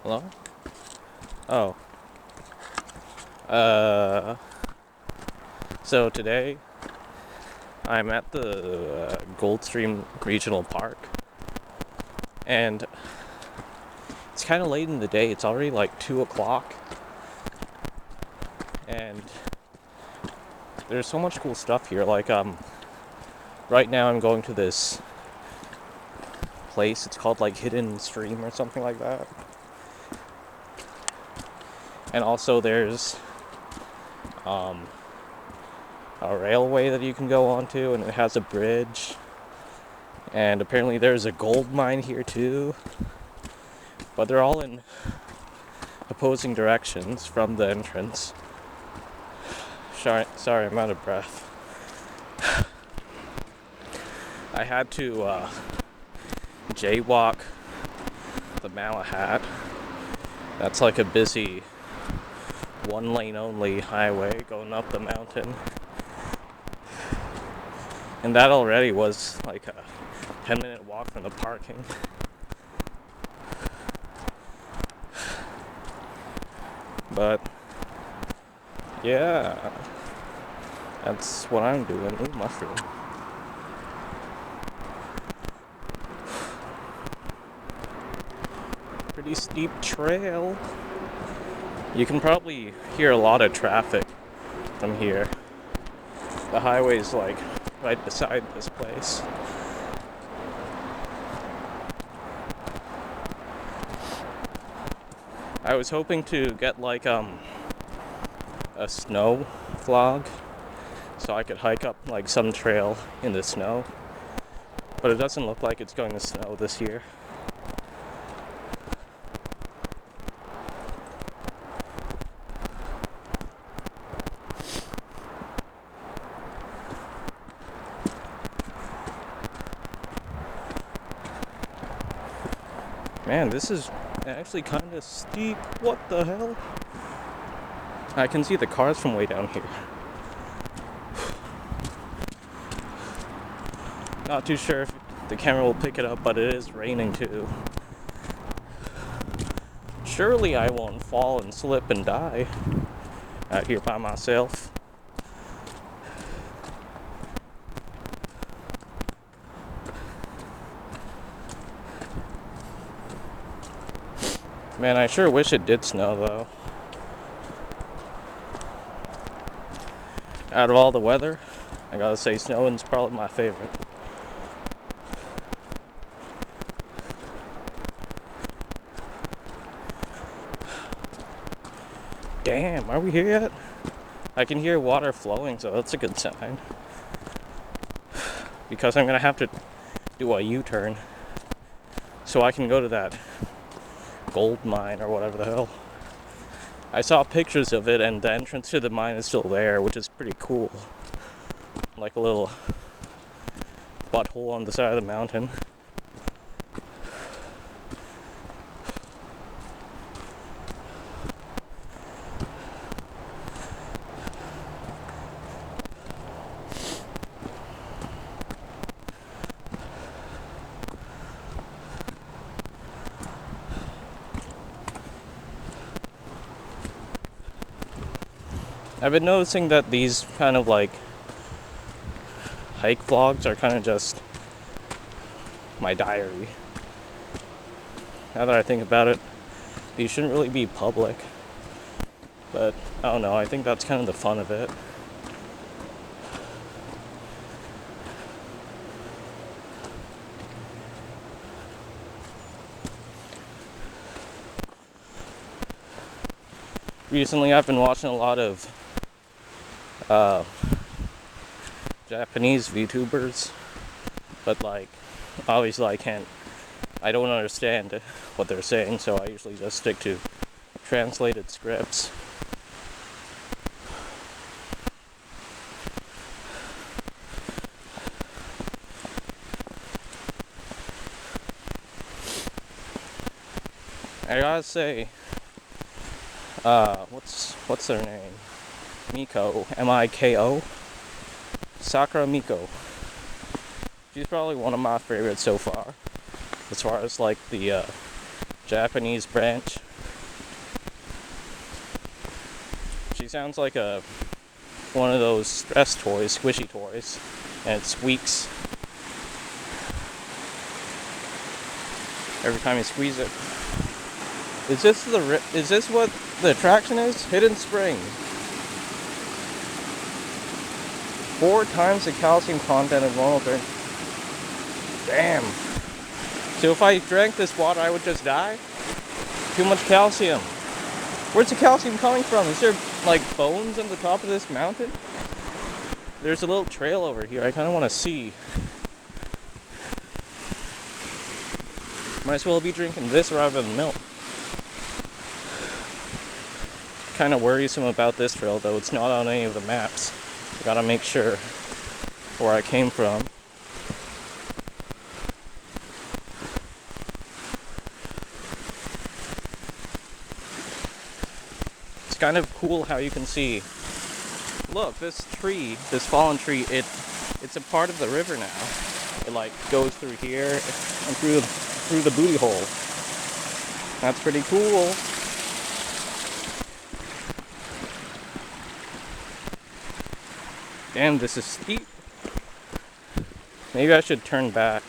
Hello? Oh. Uh, so today I'm at the Goldstream Regional Park, and it's kind of late in the day. It's already like 2 o'clock, and there's so much cool stuff here. Right now I'm going to this place. It's called like Hidden Stream or something like that. And also there's a railway that you can go onto, and it has a bridge. And apparently there's a gold mine here too. But they're all in opposing directions from the entrance. Sorry, I'm out of breath. I had to jaywalk the Malahat. That's like a busy 1-lane only highway going up the mountain. And that already was like a 10-minute walk from the parking. But yeah, that's what I'm doing. Ooh, mushroom. Pretty steep trail. You can probably hear a lot of traffic from here. The highway's like right beside this place. I was hoping to get like a snow vlog so I could hike up like some trail in the snow, but it doesn't look like it's going to snow this year. Man, this is actually kind of steep. What the hell? I can see the cars from way down here. Not too sure if the camera will pick it up, but it is raining too. Surely I won't fall and slip and die out here by myself. Man, I sure wish it did snow though. Out of all the weather, I gotta say snowing's probably my favorite. Damn, are we here yet? I can hear water flowing, so that's a good sign. Because I'm gonna have to do a U-turn so I can go to that gold mine or whatever the hell. I saw pictures of it, and the entrance to the mine is still there, which is pretty cool. Like a little butthole on the side of the mountain. I've been noticing that these kind of like hike vlogs are kind of just my diary. Now that I think about it, these shouldn't really be public. But I don't know, I think that's kind of the fun of it. Recently I've been watching a lot of Japanese VTubers, but like obviously I don't understand what they're saying, so I usually just stick to translated scripts. I gotta say, what's their name? Miko, Miko, Sakura Miko. She's probably one of my favorites so far, as far as like the Japanese branch. She sounds like one of those stress toys, squishy toys, and it squeaks every time you squeeze it. Is this what the attraction is? Hidden Spring. 4 times the calcium content of normal drink. Damn. So if I drank this water, I would just die? Too much calcium. Where's the calcium coming from? Is there like bones on the top of this mountain? There's a little trail over here. I kind of want to see. Might as well be drinking this rather than milk. Kind of worrisome about this trail, though. It's not on any of the maps. Gotta make sure where I came from. It's kind of cool how you can see. Look, this fallen tree, it's a part of the river now. It like goes through here and through the booty hole. That's pretty cool. Damn, this is steep. Maybe I should turn back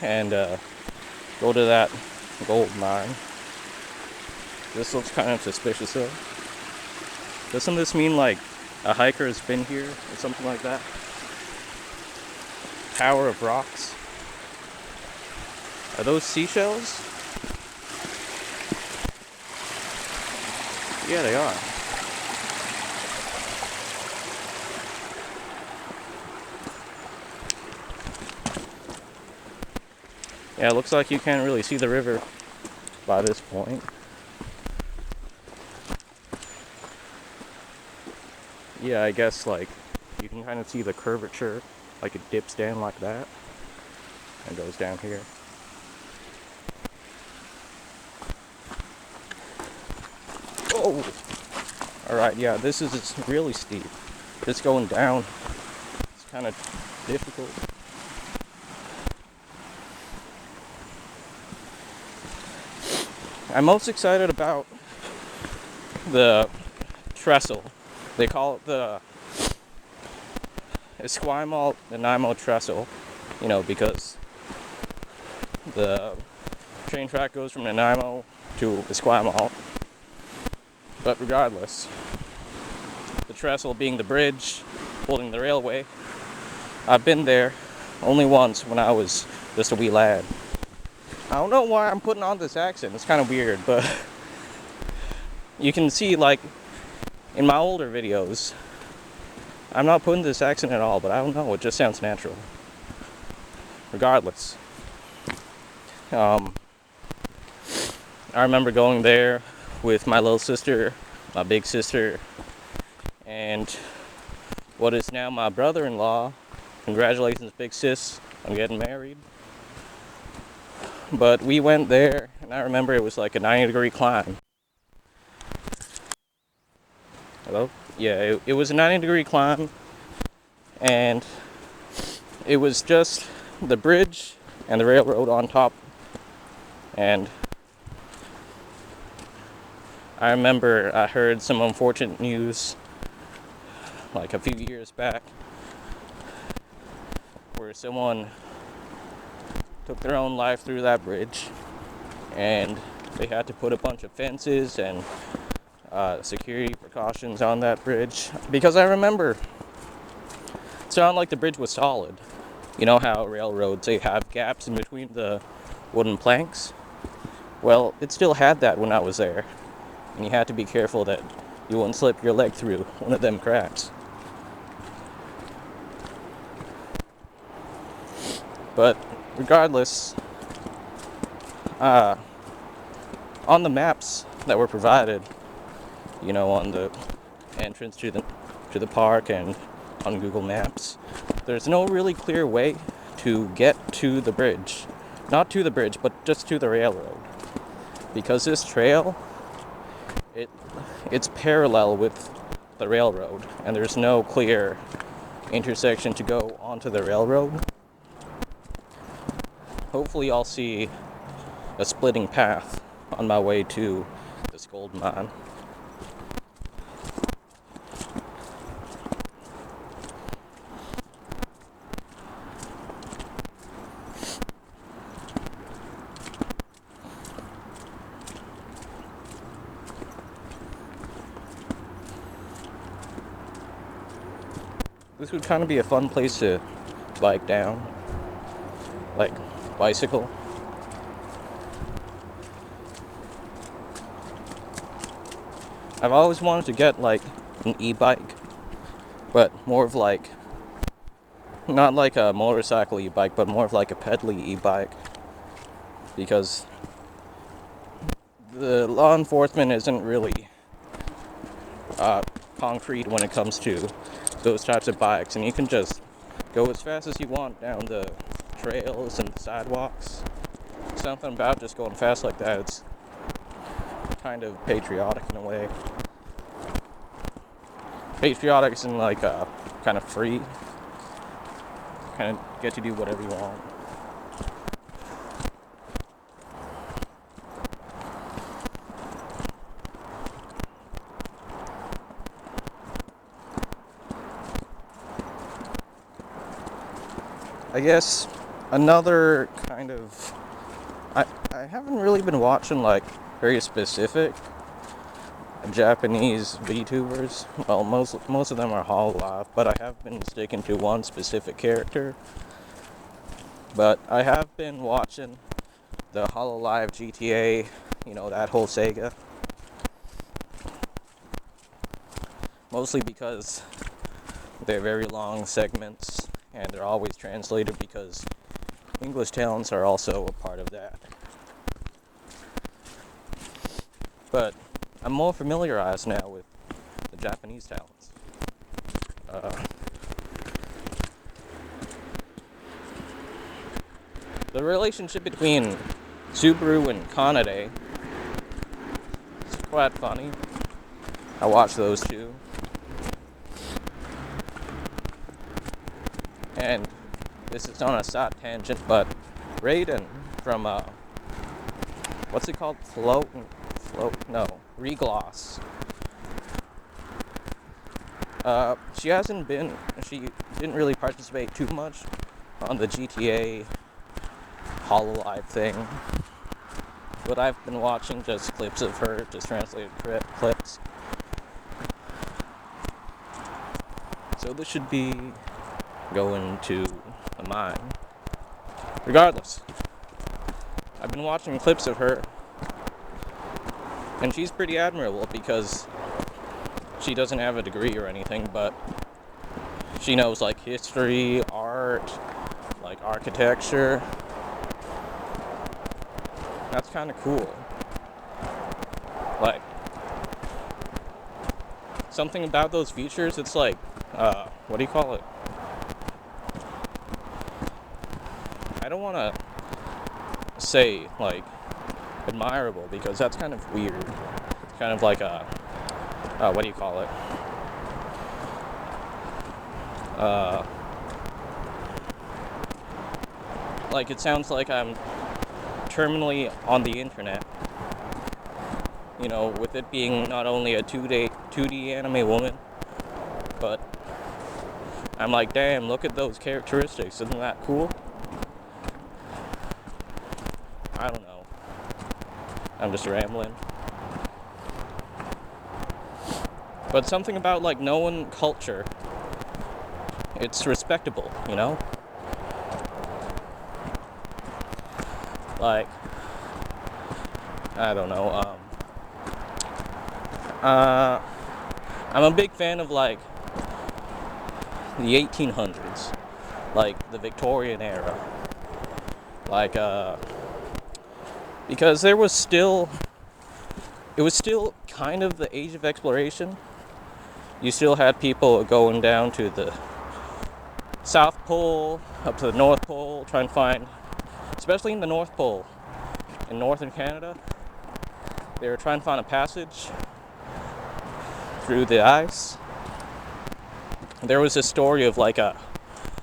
and go to that gold mine. This looks kind of suspicious though. Doesn't this mean like a hiker has been here or something like that? Tower of Rocks. Are those seashells? Yeah, they are. Yeah, it looks like you can't really see the river by this point. Yeah, I guess like you can kind of see the curvature, like it dips down like that and goes down here. Oh! Alright, yeah, this is really steep. Just going down, it's kind of difficult. I'm most excited about the trestle. They call it the Esquimalt Nanaimo trestle, you know, because the train track goes from Nanaimo to Esquimalt. But regardless, the trestle being the bridge holding the railway, I've been there only once when I was just a wee lad. I don't know why I'm putting on this accent. It's kind of weird, but you can see, like, in my older videos, I'm not putting this accent at all, but I don't know. It just sounds natural. Regardless. I remember going there with my little sister, my big sister, and what is now my brother-in-law. Congratulations, big sis, on getting married. But we went there, and I remember it was like a 90-degree climb. Hello? Yeah, it was a 90-degree climb, and it was just the bridge and the railroad on top. And I remember I heard some unfortunate news like a few years back where someone took their own life through that bridge, and they had to put a bunch of fences and security precautions on that bridge, because I remember it sounded like the bridge was solid. You know how railroads, they have gaps in between the wooden planks? Well, it still had that when I was there, and you had to be careful that you wouldn't slip your leg through one of them cracks. But regardless, on the maps that were provided, you know, on the entrance to the park and on Google Maps, there's no really clear way to get to the bridge. Not to the bridge, but just to the railroad. Because this trail, it's parallel with the railroad, and there's no clear intersection to go onto the railroad. hopefully I'll see a splitting path on my way to this gold mine. This would kind of be a fun place to bike down, like bicycle. I've always wanted to get like an e-bike, but more of like, not like a motorcycle e-bike, but more of like a pedally e-bike, because the law enforcement isn't really concrete when it comes to those types of bikes, and you can just go as fast as you want down the trails and the sidewalks. Something about just going fast like that, it's kind of patriotic in a way. Patriotic is in like kind of free, kind of get to do whatever you want. I guess another kind of, I haven't really been watching like very specific Japanese VTubers. Well, most of them are Hololive, but I have been sticking to one specific character. But I have been watching the Hololive GTA, that whole saga. Mostly because they're very long segments, and they're always translated because English talents are also a part of that. But I'm more familiarized now with the Japanese talents. The relationship between Subaru and Kanade is quite funny. I watch those two. And this is on a side tangent, but Raiden from, what's it called? Regloss. She didn't really participate too much on the GTA Hololive thing. But I've been watching just clips of her, just translated clips. So this should be going to a mine. Regardless, I've been watching clips of her, and she's pretty admirable because she doesn't have a degree or anything, but she knows like history, art, like architecture. That's kind of cool. Like, something about those features, it's like, what do you call it? I don't want to say, like, admirable, because that's kind of weird. It's kind of like a, what do you call it? Like, it sounds like I'm terminally on the internet. With it being not only a 2D anime woman, but I'm like, damn, look at those characteristics. Isn't that cool? I don't know. I'm just rambling. But something about, like, knowing culture. It's respectable, Like, I don't know, I'm a big fan of, like, the 1800s. Like, the Victorian era. Like, because it was still kind of the age of exploration. You still had people going down to the South Pole, up to the North Pole, trying to find, especially in the North Pole, in northern Canada, they were trying to find a passage through the ice. There was a story of like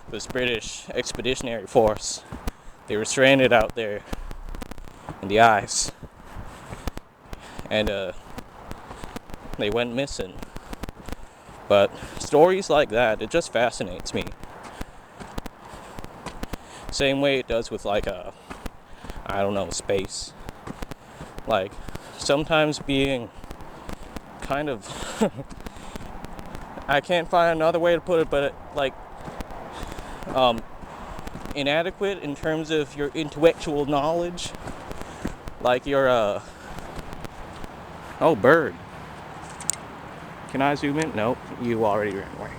this British expeditionary force They were stranded out there in the ice, and they went missing. But stories like that, it just fascinates me. Same way it does with like I don't know, space. Like sometimes being kind of I can't find another way to put it, but like inadequate in terms of your intellectual knowledge. Like your oh, bird. Can I zoom in? Nope, you already ran away.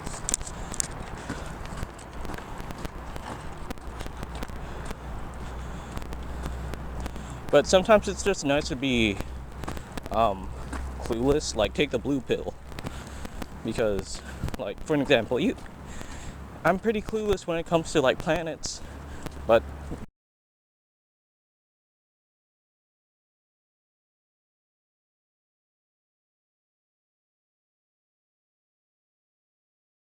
But sometimes it's just nice to be clueless. Like take the blue pill, because like for an example, I'm pretty clueless when it comes to like planets